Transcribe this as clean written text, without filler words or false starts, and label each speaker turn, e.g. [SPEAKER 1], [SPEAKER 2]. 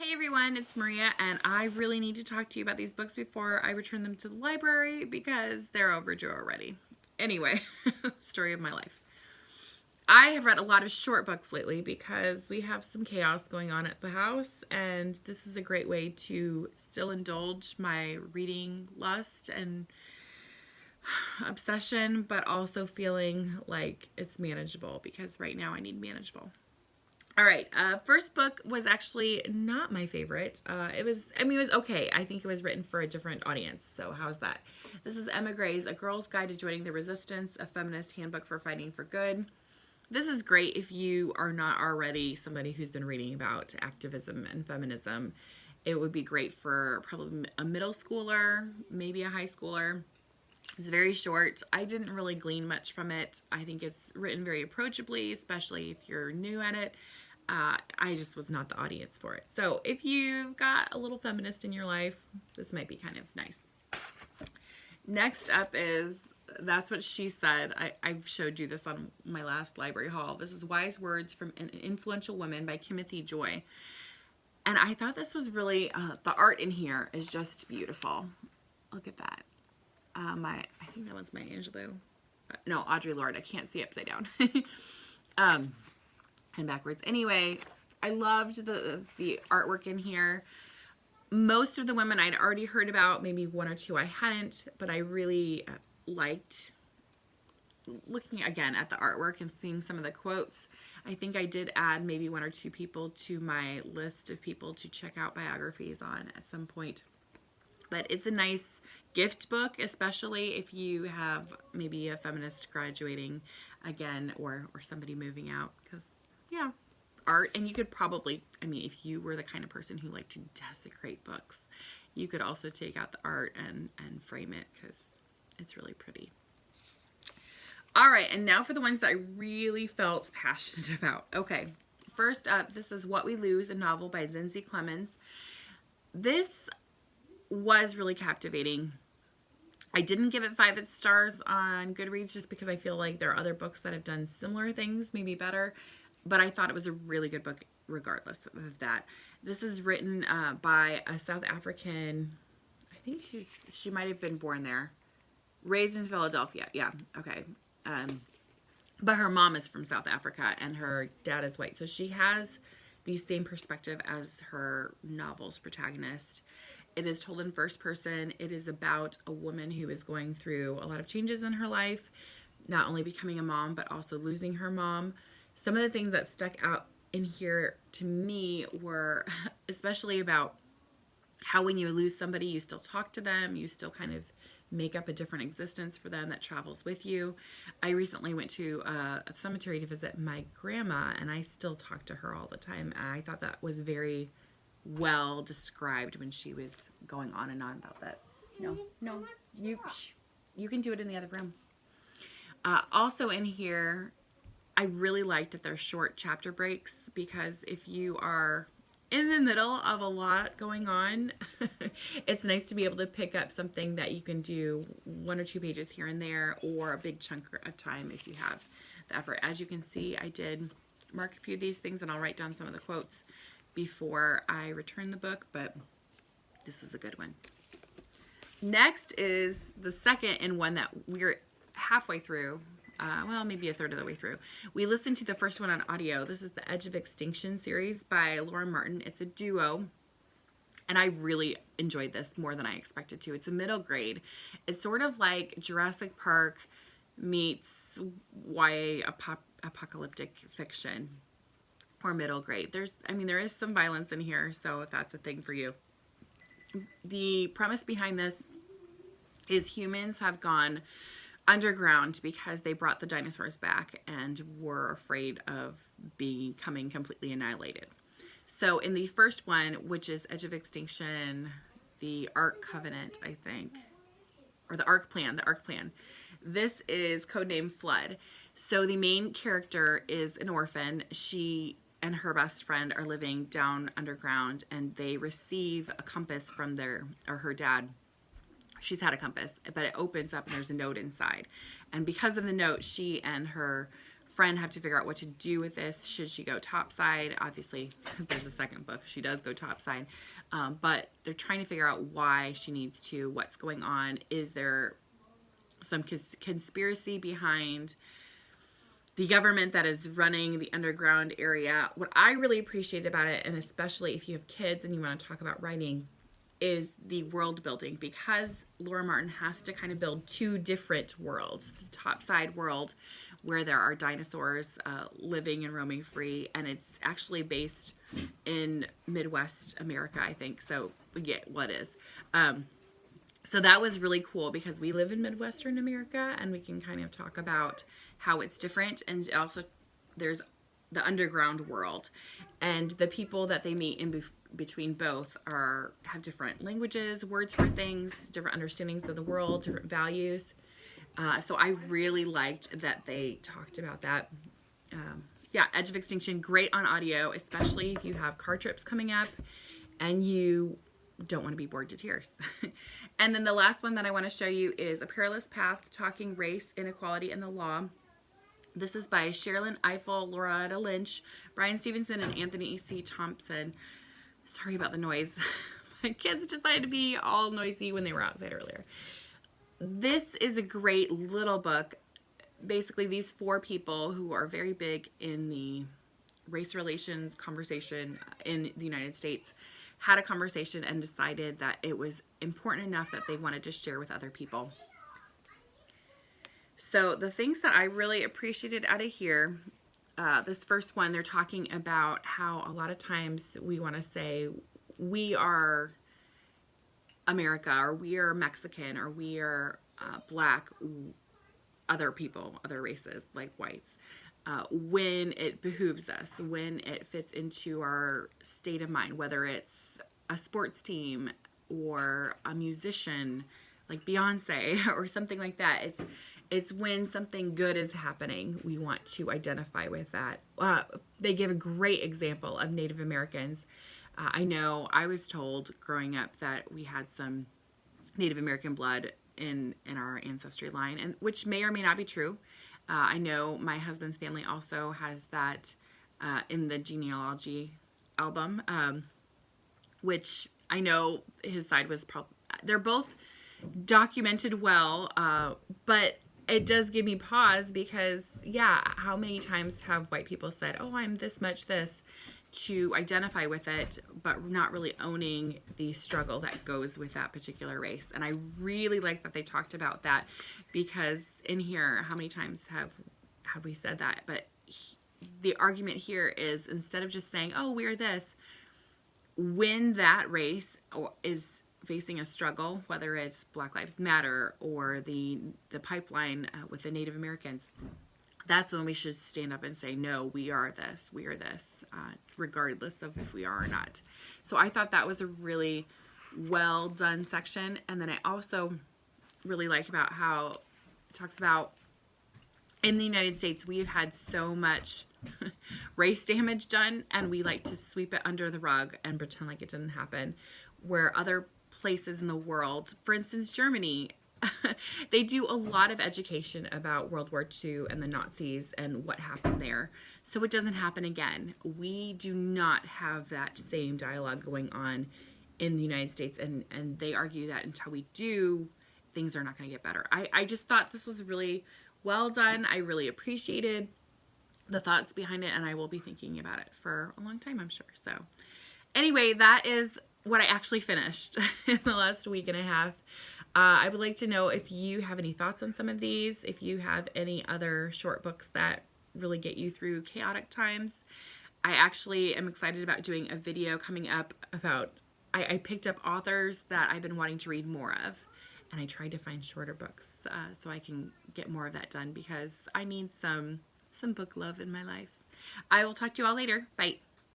[SPEAKER 1] Hey everyone, it's Maria, and I really need to talk to you about these books before I return them to the library because they're overdue already. Anyway, story of my life. I have read a lot of short books lately because we have some chaos going on at the house, and this is a great way to still indulge my reading lust and obsession, but also feeling like it's manageable because right now I need manageable. All right. First book was actually not my favorite. It was okay. I think it was written for a different audience. So how's that? This is Emma Gray's A Girl's Guide to Joining the Resistance, a feminist handbook for fighting for good. This is great if you are not already somebody who's been reading about activism and feminism. It would be great for probably a middle schooler, maybe a high schooler. It's very short. I didn't really glean much from it. I think it's written very approachably, especially if you're new at it. I just was not the audience for it. So if you've got a little feminist in your life, this might be kind of nice. Next up is That's What She Said. I've showed you this on my last library haul. This is Wise Words from an Influential Woman by Kimothy Joy. And I thought this was really, the art in here is just beautiful. Look at that. I think that one's Maya Angelou. No, Audre Lorde. I can't see upside down. And backwards. Anyway, I loved the artwork in here. Most of the women I'd already heard about, maybe one or two I hadn't, but I really liked looking again at the artwork and seeing some of the quotes. I think I did add maybe one or two people to my list of people to check out biographies on at some point. But it's a nice gift book, especially if you have maybe a feminist graduating again or somebody moving out, because yeah, art. And you could probably, if you were the kind of person who liked to desecrate books, you could also take out the art and frame it because it's really pretty. All right, and now for the ones that I really felt passionate about. Okay, first up, this is What We Lose, a novel by Zinzi Clemens. This was really captivating. I didn't give it 5 stars on Goodreads just because I feel like there are other books that have done similar things, maybe better. But I thought it was a really good book regardless of that. This is written by a South African, I think she might have been born there. Raised in Philadelphia. Yeah, okay. But her mom is from South Africa and her dad is white. So she has the same perspective as her novel's protagonist. It is told in first person. It is about a woman who is going through a lot of changes in her life, not only becoming a mom, but also losing her mom. Some of the things that stuck out in here to me were especially about how when you lose somebody, you still talk to them, you still kind of make up a different existence for them that travels with you. I recently went to a cemetery to visit my grandma, and I still talk to her all the time. I thought that was very well described when she was going on and on about that. No, you can do it in the other room. Also in here, I really liked that they're short chapter breaks because if you are in the middle of a lot going on, it's nice to be able to pick up something that you can do 1 or 2 pages here and there, or a big chunk of time if you have the effort. As you can see, I did mark a few of these things and I'll write down some of the quotes before I return the book, but this is a good one. Next is the second in one that we're halfway through. Well, maybe a third of the way through. We listened to the first one on audio. This is the Edge of Extinction series by Lauren Martin. It's a duo, and I really enjoyed this more than I expected to. It's a middle grade. It's sort of like Jurassic Park meets YA apocalyptic fiction, or middle grade. There is some violence in here, so if that's a thing for you. The premise behind this is humans have gone underground because they brought the dinosaurs back and were afraid of becoming completely annihilated. So in the first one, which is Edge of Extinction, the Ark Covenant, I think, or the Ark Plan, this is codename Flood. So the main character is an orphan. She and her best friend are living down underground, and they receive a compass from her dad. She's had a compass, but it opens up and there's a note inside. And because of the note, she and her friend have to figure out what to do with this. Should she go topside? Obviously, there's a second book. She does go topside. But they're trying to figure out why she needs to, what's going on. Is there some conspiracy behind the government that is running the underground area? What I really appreciate about it, and especially if you have kids and you want to talk about writing, is the world building, because Laura Martin has to kind of build two different worlds. The topside world where there are dinosaurs living and roaming free, and it's actually based in Midwest America, I think. So yeah, what is? So that was really cool because we live in Midwestern America, and we can kind of talk about how it's different. And also there's the underground world, and the people that they meet in between both have different languages, words for things, different understandings of the world, different values. So I really liked that they talked about that. Yeah, Edge of Extinction, great on audio, especially if you have car trips coming up and you don't want to be bored to tears. And then the last one that I want to show you is A Perilous Path, Talking Race, Inequality, and the Law. This is by Sherilyn Ifill, Loretta Lynch, Brian Stevenson, and Anthony C. Thompson. Sorry about the noise. My kids decided to be all noisy when they were outside earlier. This is a great little book. Basically, these four people who are very big in the race relations conversation in the United States had a conversation and decided that it was important enough that they wanted to share with other people. So the things that I really appreciated out of here, this first one, they're talking about how a lot of times we want to say we are America, or we are Mexican, or we are black, other people, other races like whites, when it behooves us, when it fits into our state of mind, whether it's a sports team or a musician like Beyonce or something like that. It's when something good is happening, we want to identify with that. They give a great example of Native Americans. I know I was told growing up that we had some Native American blood in our ancestry line, and which may or may not be true. I know my husband's family also has that in the genealogy album, which I know his side was probably, they're both documented well, but it does give me pause because, yeah, how many times have white people said, oh, I'm this much this, to identify with it, but not really owning the struggle that goes with that particular race. And I really like that they talked about that, because in here, how many times have we said that? But the argument here is, instead of just saying, oh, we're this, when that race is facing a struggle, whether it's Black Lives Matter or the pipeline with the Native Americans, that's when we should stand up and say, no, we are this, regardless of if we are or not. So I thought that was a really well done section. And then I also really like about how it talks about in the United States, we've had so much race damage done, and we like to sweep it under the rug and pretend like it didn't happen, where other places in the world, for instance, Germany, they do a lot of education about World War II and the Nazis and what happened there, so it doesn't happen again. We do not have that same dialogue going on in the United States, and they argue that until we do, things are not going to get better. I just thought this was really well done. I really appreciated the thoughts behind it, and I will be thinking about it for a long time, I'm sure. So anyway, that is what I actually finished in the last week and a half. I would like to know if you have any thoughts on some of these, if you have any other short books that really get you through chaotic times. I actually am excited about doing a video coming up about, I picked up authors that I've been wanting to read more of, and I tried to find shorter books so I can get more of that done, because I need some book love in my life. I will talk to you all later. Bye.